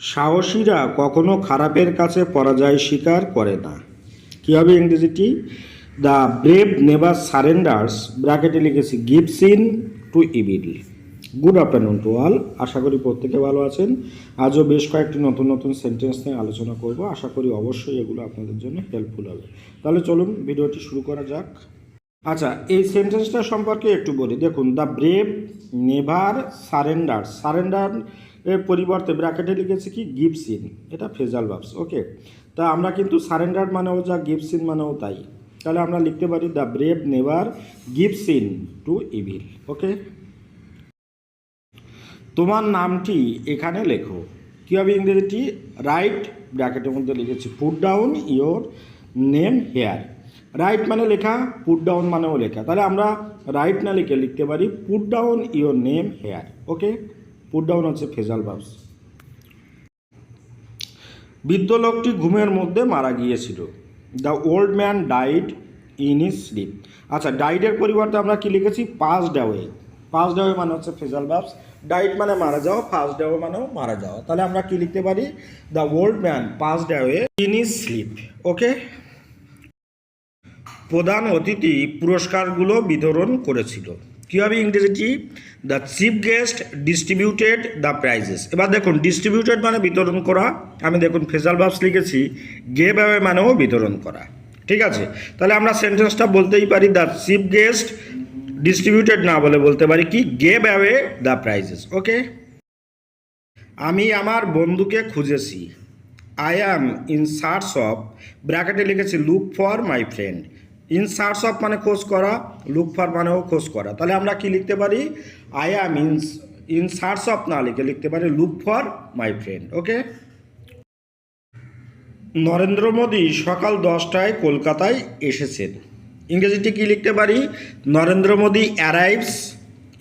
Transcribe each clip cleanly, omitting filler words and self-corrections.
সাহসীরা কখনো খারাপের কাছে পরাজয় স্বীকার করে না। কী হবে ইংরেজিটি? দ্য ব্রেভ নেভার সারেন্ডার্স, ব্র্যাকেটে লিখেছি gives in to evil. Good afternoon to all. আশা করি প্রত্যেকে ভালো আছেন। আজও বেশ কয়েকটি নতুন নতুন সেন্টেন্স নিয়ে আলোচনা করব। আশা করি অবশ্যই এগুলো আপনাদের জন্য হেল্পফুল হবে। তাহলে চলুন ভিডিওটি শুরু করা যাক। আচ্ছা, এই সেন্টেন্সটা সম্পর্কে একটু বলি। দেখুন, the brave never surrender. Surrender এর পরিবর্তে ব্র্যাকেটে লিখেছে কি গিভস ইন, এটা ফ্রেজাল ভার্বস। ওকে, তা আমরা কিন্তু সারেন্ডার মানেও যা, গিভস ইন মানেও তাই। তাহলে আমরা লিখতে পারি the brave never gives in to evil. Okay, তোমার নামটি এখানে লেখো। কী হবে ইংরেজিটি? রাইট, ব্র্যাকেটের মধ্যে লিখেছি put down your name hair. Right মানে লেখা, পুট ডাউন মানেও লেখা। তাহলে আমরা রাইট না লিখে লিখতে পারি put down your name here. Okay, put down হচ্ছে ফ্রেজাল ভার্বস। বৃদ্ধ লোকটি ঘুমের মধ্যে মারা গিয়েছিল। The old man died in his sleep. আচ্ছা, ডাইডের পরিবর্তে আমরা কি লিখেছি? Passed away. পাস্ট অ্যাওয়ে মানে হচ্ছে ফ্রেজাল ভার্বস। ডাইড মানে মারা যাওয়া, পাস্ট অ্যাওয়ে মানেও মারা যাওয়া। তাহলে আমরা কি লিখতে পারি? The old man passed away in his sleep. Okay, প্রধান অতিথি পুরস্কারগুলো বিতরণ করেছিল। কী হবে ইংরেজিটি? The chief guest distributed the prizes. এবার দেখুন, ডিস্ট্রিবিউটেড মানে বিতরণ করা। আমি দেখুন ফ্রেজাল ভার্বস লিখেছি, গেভ অ্যাওয়ে মানেও বিতরণ করা। ঠিক আছে, তাহলে আমরা সেন্টেন্সটা বলতেই পারি দ্য চিফ গেস্ট ডিস্ট্রিবিউটেড না বলে বলতে পারি কি gave away the prizes. Okay, আমি আমার বন্ধুকে খুঁজেছি। I am in search of, ব্র্যাকেটে লিখেছি look for my friend. In search of মানে খোঁজ করা, লুক ফর মানেও খোঁজ করা। তাহলে আমরা কি লিখতে পারি? I am in search of না লিখে লিখতে পারি লুক ফর মাই ফ্রেন্ড। ওকে, নরেন্দ্র মোদী সকাল 10টায় কলকাতায় এসেছেন। ইংরেজিটি কি লিখতে পারি? Narendra Modi arrives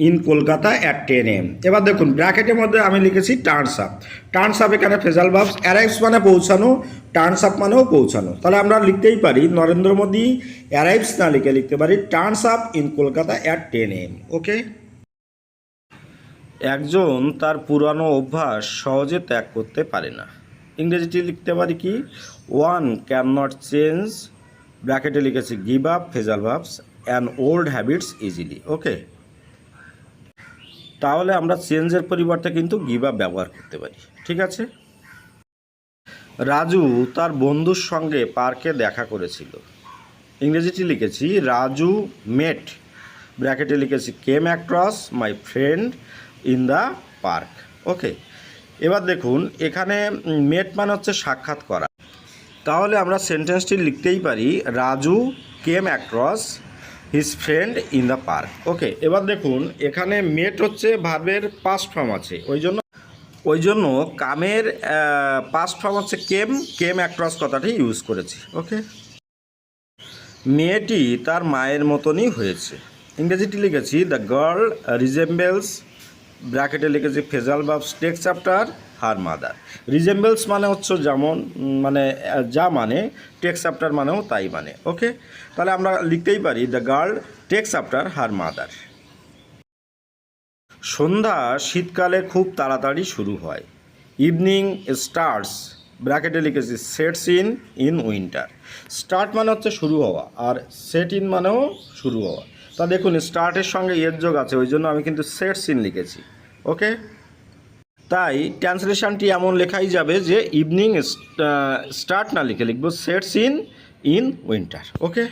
in Kolkata at 10 AM। এবার দেখুন, ব্র্যাকেটের মধ্যে আমি লিখেছি টার্নস আপ। টার্নস আপ এখানে ফ্রেজাল ভার্বস। অ্যারাইভস মানে পৌঁছানো, টার্নস আপ মানেও পৌঁছানো। তাহলে আমরা লিখতেই পারি নরেন্দ্র মোদী অ্যারাইভস না লিখে লিখতে পারি turns up in Kolkata at 10 AM। ওকে, একজন তার পুরানো অভ্যাস সহজে ত্যাগ করতে পারে না। ইংরেজিটি লিখতে পারি কি? ওয়ান ক্যান নট চেঞ্জ, ব্র্যাকেটে লিখেছি give up phrasal verbs an old habits easily. Okay, তাহলে আমরা চেঞ্জের পরিবর্তে কিন্তু গিভ আপ ব্যবহার করতে পারি। ঠিক আছে, রাজু তার বন্ধুর সঙ্গে পার্কে দেখা করেছিল। ইংরেজিটি লিখেছি রাজু মেট, ব্র্যাকেটে লিখেছি came across my friend in the park. Okay, এবার দেখুন এখানে মেট মানে হচ্ছে সাক্ষাৎ করা। তাহলে আমরা সেন্টেন্সটি লিখতেই পারি Raju came across his friend in the park. Okay, এবার দেখুন এখানে মেট হচ্ছে ভার্বের পাস্ট ফর্ম আছে, ওই জন্য কামের পাস্ট ফর্ম হচ্ছে কেম, কেম অ্যাক্রস কথাটি ইউজ করেছি। ওকে, মেয়েটি তার মায়ের মতনই হয়েছে। ইংরেজিটি লিখেছি দ্য গার্ল রিজেম্বলস, ব্র্যাকেটে লিখেছি phrasal verbs text after her mother. Resembles মানে হচ্ছে যেমন, মানে যা মানে, টেক্স আফটার মানেও তাই মানে। ওকে, তাহলে আমরা লিখতেই পারি the girl takes after her mother. সন্ধ্যা শীতকালে খুব তাড়াতাড়ি শুরু হয়। ইভিনিং স্টার্টস, ব্র্যাকেটে লিখেছি sets in in winter. Start মানে হচ্ছে শুরু হওয়া, আর সেট ইন মানেও শুরু হওয়া। তা দেখুন স্টার্টের সঙ্গে এর যোগ আছে, ওই জন্য আমি কিন্তু সেটস ইন লিখেছি। ওকে, তাই ট্রান্সলেশনটি এমন লেখাই যাবে যে ইভিনিং স্টার্ট না লিখে লিখবো sets in in winter. Okay.